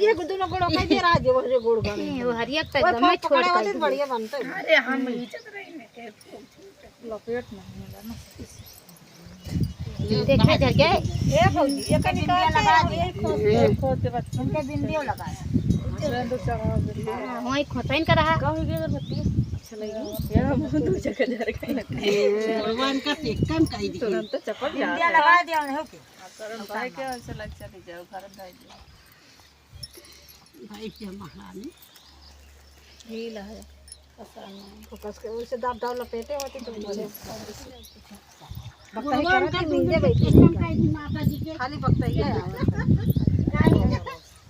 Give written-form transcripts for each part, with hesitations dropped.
ये दोनों गोड़ का दे रहा है वो गोड़ बन वो हरिया तक एकदम में छोड़ कर बढ़िया बनते। अरे हम इज्जत रही ने के लपेट नहीं मिला ना देखे जगह ए भौजी एक निकाल लगा दे खोद दे बच्चा उनके बिंदियों लगाया सिंदूर चढ़ा दे वही खोतइन कर रहा कहीं के अगरबत्ती अच्छा लगी यार बहुत दूर जगह जा रहे भगवान का टेकन कह दी तुरंत चपट जा बिंदिया लगा दिया हो के करन भाई के ऐसे लग चली जाओ करन भाई भाई के महारानी हील है पसंद फोकस के उसे दाब दाब लपेटे होती तो मुझे भगवान का बिंदे बैठे माता जी के खाली भक्त ही है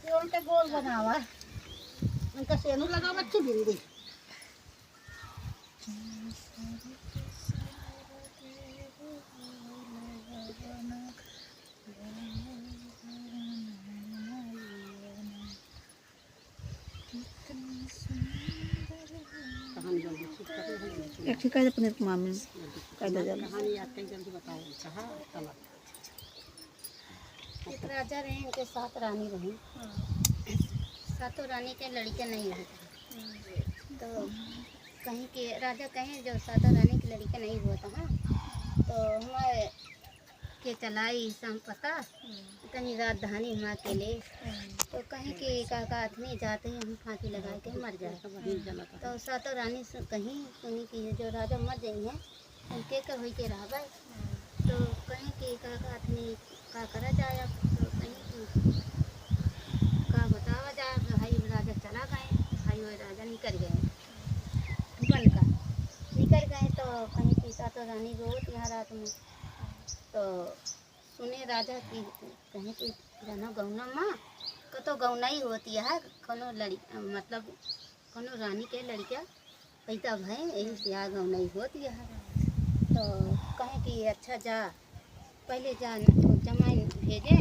ये उनके गोल बनावा उनका सेनु लगा बच्चे बिंदी एक ठीक है अपने मामी कह दे जल्दी कहानी याद कहीं जल्दी बताओ कहाँ तला एक राजा रहे उनके साथ रानी रही सातों रानी के लड़के नहीं हुए तो कहीं के राजा कहें जो सातों रानी की लड़के नहीं हुआ था हाँ तो हमारे के चलाई शाम पता कहीं राजधानी हुआ के लिए तो कहीं कि काका अथनी जाते ही हम फांसी लगा के मर जाए तो सातों रानी कहीं सुनी कि जो राजा मर गई हैं उनके का हुई के रह गए तो कहीं कि काका अथनी का करा जाए तो कहीं का बतावा जाए भाई राजा चला गए भाई वो राजा निकल गए बन का निकल गए तो कहीं कि सातों रानी रोत यहाँ रात में तो सुने राजा की कहीं कि जानो गौना माँ तो गौना ही होती है कोनो लड़ी मतलब कोनो रानी के लड़किया पैदा भय यही से आ गौना ही होती है तो कहें कि अच्छा जा पहले जा जमाई भेजे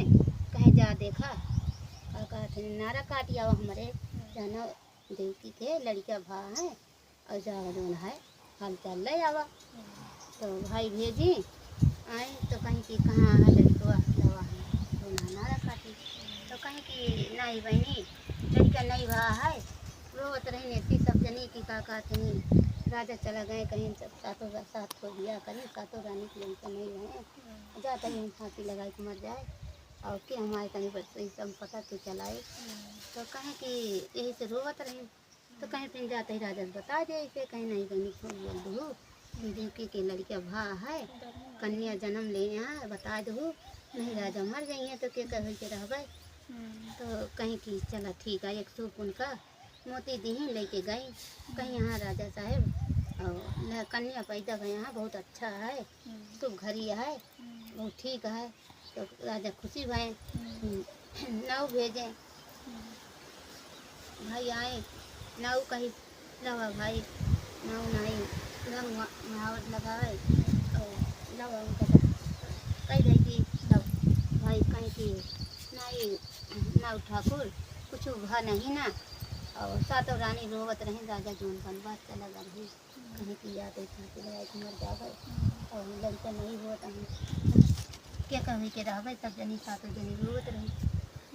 कहीं जा देखा और कहते नारा काट आओ हमारे जाना देवकी के लड़किया भा है और जा जोन है हाल चाल ले आवा तो भाई भेजी आए तो कहीं कि कहाँ है लड़का दवा है तो नारा काटी तो कहीं कि नहीं बहनी लड़का नहीं भा है रोवत रही नेती सब जनी की काका थी राजा चला गए कहीं सब सातों साथ हो गया कहीं सातों रानी की लड़का नहीं रहे जाता ही हम फांसी लगाए के मर जाए और के हमारे कहीं बच्चे सब पता तो चलाए तो कहें कि यही से रोवत रही तो कहीं फिर जाते ही राजा बता दे इसे कहीं नहीं बहनी बोल दूँ देवकी के लड़किया भा है कन्या जन्म ले यहाँ बता दो नहीं राजा मर जाइए तो क्या कह के रह गए तो कहीं कि चला ठीक है एक सूप उनका मोती दी लेके गई कहीं यहाँ राजा साहब और कन्या पैदा भई यहाँ बहुत अच्छा है शुभ घड़ी है बहुत ठीक है तो राजा खुशी भय नौ भेजे भाई आए नौ कही लवा भाई नौ नहीं रंग महावत लगाए और लवा उनका कही रही कि सब भाई कहीं कि नहीं नौ ठाकुर कुछ भा नहीं ना और सातों रानी रोवत रही राजा जोन बनवास चला गई कहीं की याद फांसी लगा के मर जा गए और लड़का नहीं होता है क्या कभी के रह गए तब जनी सातों जनी रोवत रही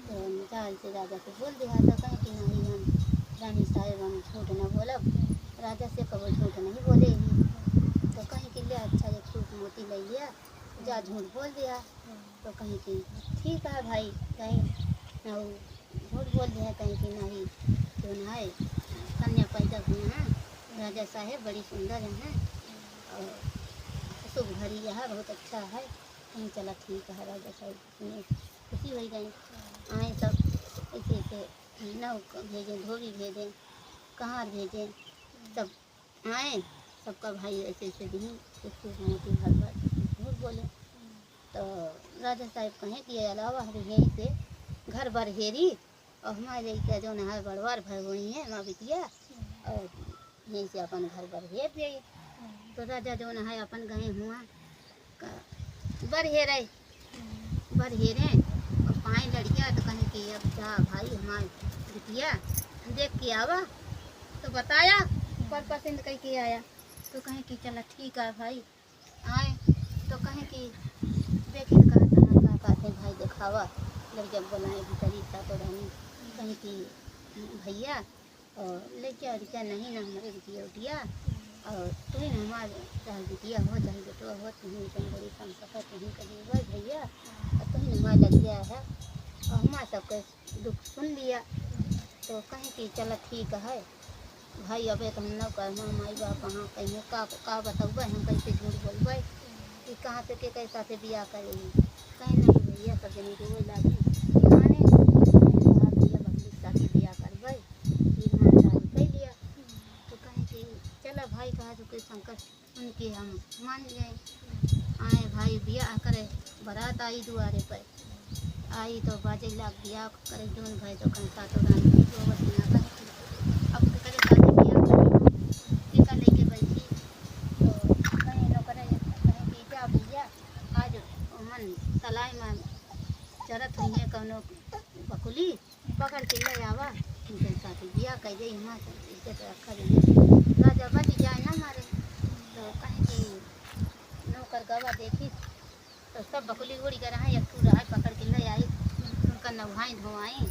तो चाल से राजा को बोल दिया था कहीं कि नहीं हम रानी साहेब हम झूठ न बोलब राजा से कबो झूठ नहीं बोलेगी तो कहीं कि ले अच्छा एक सूट मोती ले लिया जा झूठ बोल दिया तो कहीं कि ठीक है भाई कहीं ना झूठ बोल दिया कहीं कि नहीं क्यों ना है कन्या पैदा हुई हैं राजा साहेब बड़ी सुंदर हैं और शुभ घड़ी है बहुत अच्छा है कहीं चला ठीक है राजा साहेब सुने खुशी हो गई आए सब ऐसे ऐसे नौ भेजें धोबी भेजें कहाँ भेजें सब आए सबका भाई ऐसे ऐसे दी उसको मोती घर पर झूठ बोले तो राजा साहब कहें कि अलावा हम यहीं से घर भर हेरी और हमारे क्या जो है बड़वार भर हुई है माँ बिटिया और यहीं से अपन घर भर हेर गई तो राजा जो है अपन गए हुआ बर हेरे और पाए लड़कियाँ तो कहें कि अब जा भाई हमारे बिटिया देख के आवा तो बताया पर पसंद करके आया तो कहें कि चला ठीक है भाई आए तो कहें कि देखिए कहता है भाई दिखावा लड़कियाँ बोलाए भीतरी सा तो रहनी कहीं कि भैया और लेके और क्या नहीं ना हमारे बिटिया उटिया और तुम्हें हमारे चाहे बिटिया हो चाहे बेटवा हो तुम्हें कहीं बड़ी संकट तुम्हें कभी हुआ भैया और तुम्हें हमारा लग गया है और हमारा सबका दुख सुन लिया तो कहीं कि चलो ठीक है भाई अबे तो हम न कर माई बाप कहाँ कहीं का बताऊबे हम कैसे झूठ बोलबे कि कहाँ से के कैसा से बियाह करेगी कहीं नहीं भैया सब जने रोए लागी माने कहा भैया बकरी साथी बियाह करबे ईमानदारी कह लिया तो कहीं कि चला भाई कहा जो कोई संकट उनके हम मान गए आए भाई बियाह करे बारात आई दुआरे पर आई तो बाजे लाख बियाह करे जोन भाई तो कहीं सातो रानी तो बतिया कहीं अब तो करे साथे बियाह करे टीका लेके बैठी तो कहीं लो करे कहीं कि जा भैया आज मन तलाई में चरत हुई है कौनो बकुली पकड़ के ले आवा उनके साथ बियाह कर गई माँ इज्जत रखा जाए राजा बच जाए ना मारे तो कहीं कि नौकर गवा देखी तो सब बकुली उड़ी कर रहा एक रहा पकड़ के ले आई उनका नवाई धोआई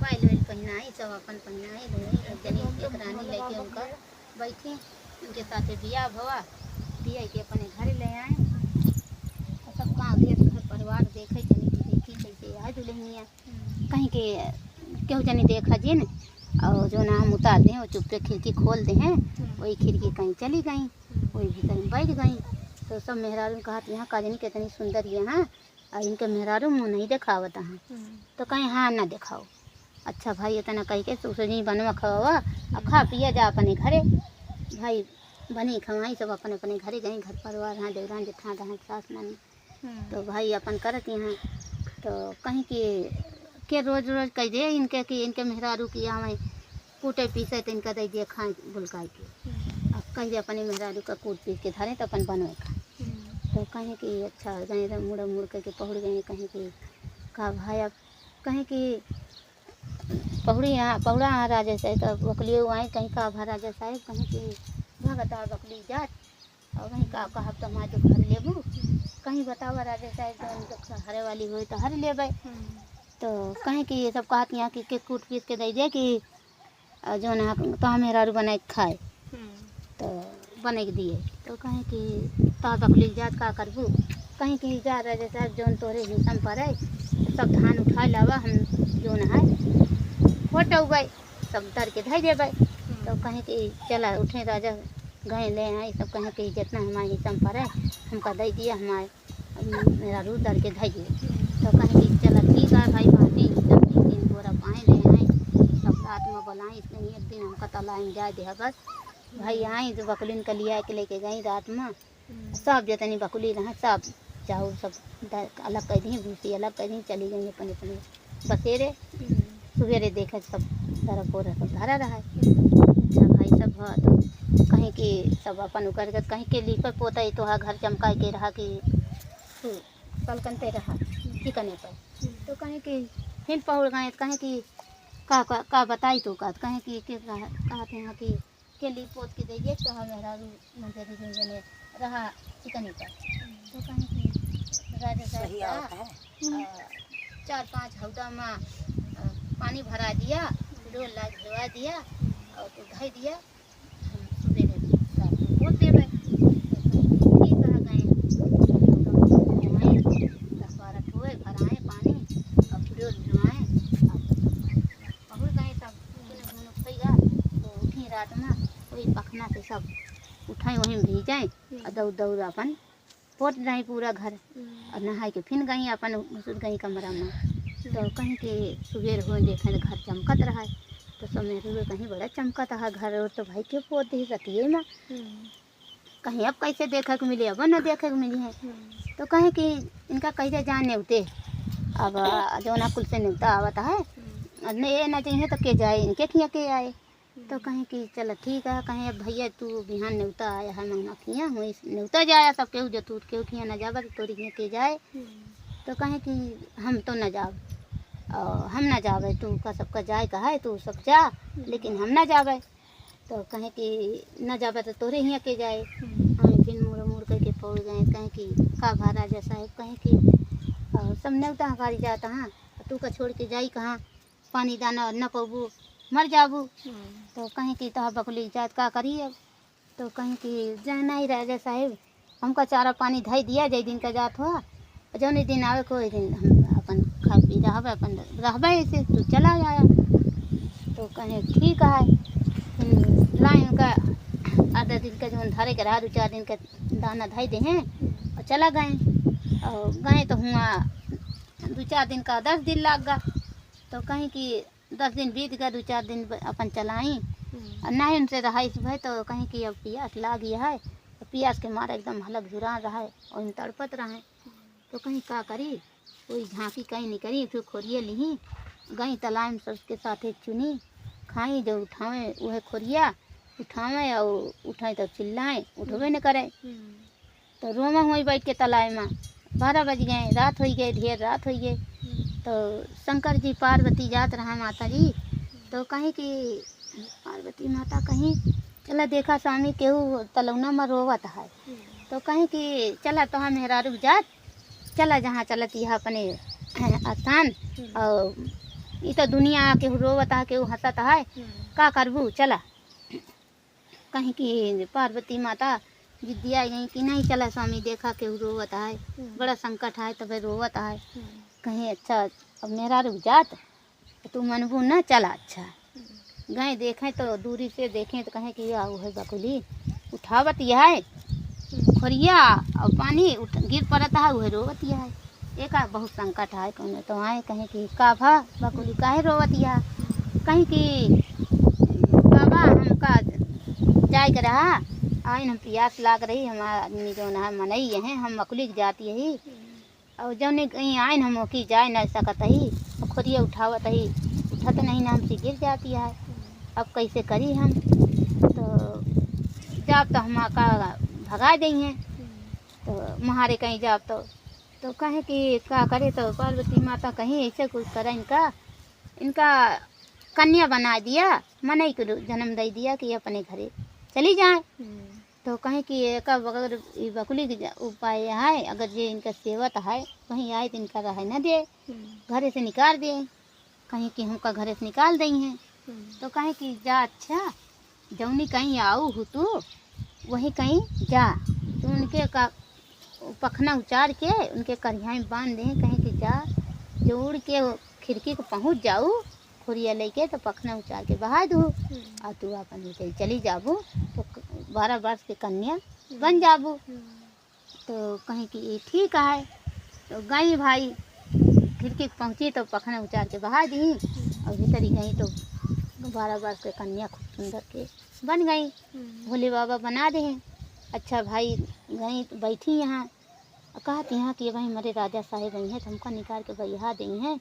पायल वेल पहनाई सब अपन पहनाई धोई जनी एक रानी लेके उनका बैठी उनके साथ बियाह भवा बिया के अपने घर ले आए और सब गाँव देख घर परिवार देखे जनी की देखी कैसे आए दुल्हनिया कहीं के क्यों जनी देखा जिन और जो ना हम उतार दें वो चुप्पे खिड़की खोल दे हैं वही खिड़की कहीं चली गई वही भीतर में बैठ गई तो सब मेहरारू कहा यहाँ काजनी कितनी सुंदर है हाँ और इनके मेहरारू मुँह नहीं दिखावता हैं तो कहीं हाँ ना दिखाओ अच्छा भाई इतना कह के सुसनी बनवा खवा और खा पिया जा अपने घरे भाई बनी खवाई सब अपने अपने घरे गई घर परिवार हाँ देवरान जेठा दहन सास मन तो भाई अपन करत यहाँ तो कहीं के रोज रोज कह दे इनके कि इनके मेहरारू की यहाँ कूटे पीसे तो इनका दे दिए खाए बुलकाई के अब कहीं अपने मेहरारू का कूट पीस के धरे तो अपन बनवे खा तो कहीं कि अच्छा गए मुड़ मुड़ करके पहुड़ गए कहीं कि का भाई अब कहीं कि पहुड़ी यहाँ पहुड़ा यहाँ राजा साहब तो बकली आए कहीं का भा राजा साहब कहीं कि भगता बकली जात और कहीं का कहा तो हमारे जो घर लेबू कहीं बतावा राजा साहब तो हरे वाली हुई तो हर लेबै तो कहीं कि ये सब कहत यहाँ कि कूट पीस के दे दे कि जो ना तो मेहरारू बना के खाए तो बना के दिए तो कहीं कि ता बकली जात का करबू कहीं कि जा राजा साहब जौन तोरे हिस्सा पर है सब धान उठा लावा हम जो ना है फोटो गए सब धर के धै देबै तो कहीं कि चला उठे राजा गए ले आए सब कहीं कि जितना हमारे हिस्सा पर है हमका दे दिया हमारे मेरा रू धर के धै दिए तो कहीं कि चला ठीक है भाई बाटी सब 3 बोरा पाए ले आए सब रात में बुलाए इसलिए एक दिन हमका तलाइन जा दिया बस भाई आए तो बकलिन का लिया के लेके गई रात में सब जितनी बकुली रहा सब चाहो सब अलग कर दी भूसी अलग कर दी चली गई अपने अपने बसेरे सवेरे देखा सब तरफ हो रहा सब धरा रहा है अच्छा भाई सब हाँ तो कहीं कि सब अपन उकर कर कहीं के लीपर पोता ही तो हाँ घर चमका के रहा कि पलकनते रहा ठिकाने पर तो कहीं कि फिर पहुँच गए कहीं कि का बताई तो का कहीं कि कहते हैं कि के ली पोत के दे तो हाँ मेरा जने रहा ठिकाने पर तो कहीं कि राजा साहब 4-5 हौदा में पानी भरा दिया डोल लाग धोवा दिया और तो धो दिया सवेरे पोत देवे ठीक रह गए 10-12 ठोए भराए पानी और डोल धोआए और गए सब घूम खैगा तो उठी रात में वही पखना से सब उठाए वहीं भीजाए और दौड़ दौड़ अपन पोत रही पूरा घर और नहाए के फिर गई अपन घुस गई कमरा में तो कहीं कि सुबह हो देखे तो घर चमकत रहा है तो सब मेरे कहीं बड़ा चमकत रहा घर और तो भाई क्यों पोत दी रतिए में कहीं अब कैसे देखा के मिली अब न देखा के मिली है तो कहीं कि इनका कैसे जान नेवते अब जो ना कुल से नेवता आवता है ये ना चाहिए तो के जाए इनके खिया के आए तो कहीं कि चलो ठीक है कहीं अब भैया तू बिहान नेवता आया है मंगना खिया हुई नेवता जाया सब केहू जो तू केहू खिया न जावा तो तोरी खिया के जाए तो कहीं कि हम तो न जाओ और हम ना जावे तू का सबका जाए कहा है तू सब जा लेकिन हम ना जावे तो कहीं कि न जावे तो तोरे ही के जाए हम फिर मुड़ मुड़ करके पहुँच गए कहीं कि का भा राजा साहब कहीं कि सब नेवता हमारी जाता हाँ तू का छोड़ के जाई कहाँ पानी दाना न पबू मर जाबू। तो कहीं कि तो बकुली जात का करी अब। तो कहीं कि जाना ही राजा साहेब हमका चारा पानी धई दिया जय दिन का जात हुआ जौन दिन आवे कोई दिन हम अपन खा पी रहबे अपन रहबे ऐसे तू चला जाया। तो कहे ठीक है लाई उनका आधा दिन का जो धारे के रहा 2-4 दिन का दाना धई दे हैं और चला गए और गए तो हुआ 2-4 दिन का 10 दिन लग गया। तो कहीं कि 10 दिन बीत गया 2-4 दिन अपन चलाई और ना ही उनसे रहा इस भाई। तो कहीं कि अब पियास लाग गया है तो पियास के मारे एकदम हलक झुरा रहा है और इन तड़पत रहा है। तो कहीं का करी कोई झांकी कहीं नहीं करी फिर खोरिए ली गई तलाब में सबके साथ चुनी खाई जो उठावे वह खोरिया उठावे और उठाए तो चिल्लाए उठवे न करे। तो रोमा हुई बैठ के तालाब में 12 बज गए रात हो गई ढेर रात हो गई। तो शंकर जी पार्वती जात रहा माता जी। तो कहीं कि पार्वती माता कहीं चला देखा स्वामी केहू तलौना में रोवत है। तो कहीं कि चला तो हम मेहरारू जात चला जहाँ चलत यह अपने स्थान और ये तो दुनिया केहू रोवत है केहू हंसत है का करबू चला। कहीं कि पार्वती माता जिद्दिया गई कि नहीं चला स्वामी देखा केहू रोवत है बड़ा संकट है तब रोवत है। कहीं अच्छा अब मेरा रुक जात तू मनबू न चला। अच्छा गए देखें तो दूरी से देखें तो कहें कि आओ है बकुली उठावत यह है खोरिया और पानी गिर पड़ता है वह रोवत यह है एक बहुत संकट है। कौन तो आए कहें कि का भा बकुली काहे रोवत यह कहीं कि बाबा हमका जाए के रहा आए हम प्यास लाग रही हमारा आदमी जो है मनई है हम मकुली की जाती यही और जौन कहीं आए हम की जाए न सकत ही खोरिया उठावत ही उठत नहीं ना हमसे गिर जाती है अब कैसे करी हम। तो जब तो हम का भगा दें हैं तो महारे कहीं जाब तो कहें कि क्या करे। तो पार्वती माता कहीं ऐसे कुछ करे इनका कन्या बना दिया मनई को जन्म दे दिया कि अपने घरे चली जाए। तो कहें कि एक अगर बकुली के उपाय है अगर ये इनका सेवत है कहीं आए तो इनका रह न दे घरे से निकाल दे कहीं कि हमका घरे से निकाल दें हैं। तो कहें कि जा अच्छा जौनी कहीं आओ हो तू वहीं कहीं जा तो उनके का पखना उचार के उनके करिया में बांध दें कहें कि जा जो उड़ के खिड़की को पहुँच जाऊ खोरिया लेके तो पखना उचार के बहा दो और तू अपन चली जाबू तो 12 वर्ष के कन्या बन जाबू। तो कहें कि ये ठीक है। तो गई भाई खिड़की पहुँची तो पखना उचार के बहा दी और भीतर ही गई तो 12 वर्ष के कन्या खूब सुंदर के बन गई भोले बाबा बना दे। अच्छा भाई गई तो बैठी यहाँ कहती यहाँ कि भाई हमारे राजा साहेब आई हैं तो हमका निकाल के बहा दें हैं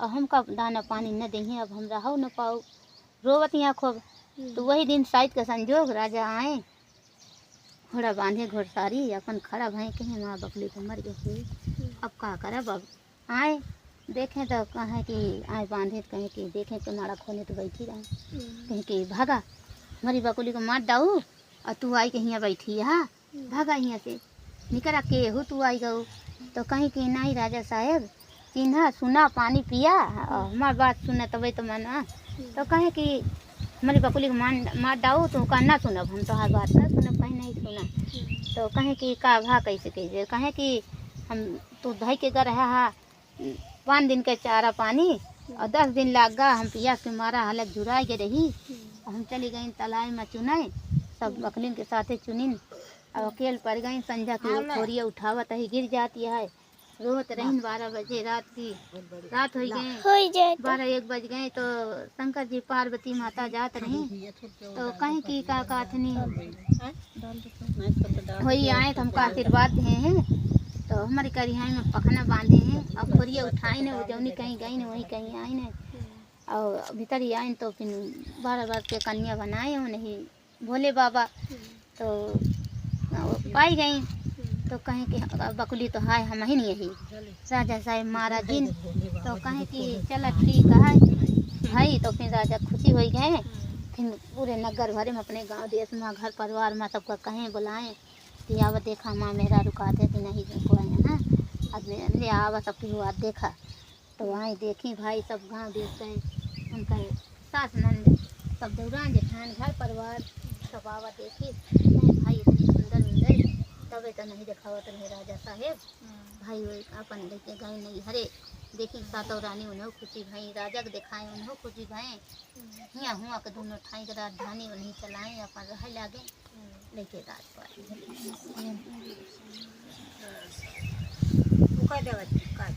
और हमका दाना पानी न दें अब हम रहो न पाओ रोवत यहाँ खूब। तो वही दिन शायद का संजोग राजा आए घोड़ा बांधे घोड़सारी अपन खड़ा भाई कहें माँ बकली को मर गई अब का करब। अब आए देखें तो कहें कि आए बांधे तो कहें कि देखें तो नाड़ा खोले तो बैठी रहे कहें कि भागा हमारी बकुली को मार डाऊ और तू आई कहीं यहाँ बैठी है भागा यहाँ से निकल के हो तू आई गऊ। तो कहीं कि नहीं राजा साहेब चिन्हा सुना पानी पिया और हमारी बात सुना तब तो मना। तो कहें कि हमारी बकुली को मार डाऊ तो कहना सुनब हम तो हर बात ना सुनब कहीं नहीं सुना। तो कहें कि का भा कैसे कैसे कहें कि हम तू धई के कर रहा 5 दिन के चारा पानी और 10 दिन लग गया हम पियास के मारा हालत जुरा के रही हम चली गई तालाब में चुनाए सब बकलिन के साथे चुनिन और अकेले पड़ गई संझा की खोरिया उठावत ही गिर जाती है रोत रही 12 बजे रात हो गए 12-1 बज गए। तो शंकर जी पार्वती माता जात रही तो कहीं की का काथनी वही आए तो हमको आशीर्वाद दिए हैं। तो हमारी करिहाई में पखना बांधे हैं और खोरिया उठाई ने जौनी कहीं गई न वहीं कहीं आई न और भीतर ही आए तो फिर 12 वर्ष के कन्या बनाए उन्हें भोले बाबा। तो पाई गई तो कहें कि बकुली तो हाय हम ही नहीं यही राजा साहेब मारा जिन। तो कहें कि चला ठीक है भाई। तो फिर राजा खुशी हो गए फिर पूरे नगर भरे में अपने गांव देश में घर परिवार में सबका कहें बुलाएं कि आवा देखा माँ मेरा रुकाते कि नहीं को आए हैं अब ले आवा सबकी हुआ देखा। तो आए देखी भाई सब गाँव देश गए उनका सास नंद सब दौरान जेठान घर परिवार सब आवा देखी नहीं भाई इतनी सुंदर उंदर तबे तो नहीं दिखावत रहे राजा साहेब भाई वो अपन लेके गए नहीं हरे देखी सातों रानी उन्हें खुशी भाई राजा के दिखाए उन्हें खुशी भाई हिया हुआ के दोनों ठाई के राजधानी उन्हें चलाए अपन रह लागे लेके राजपाट वो कह देवत का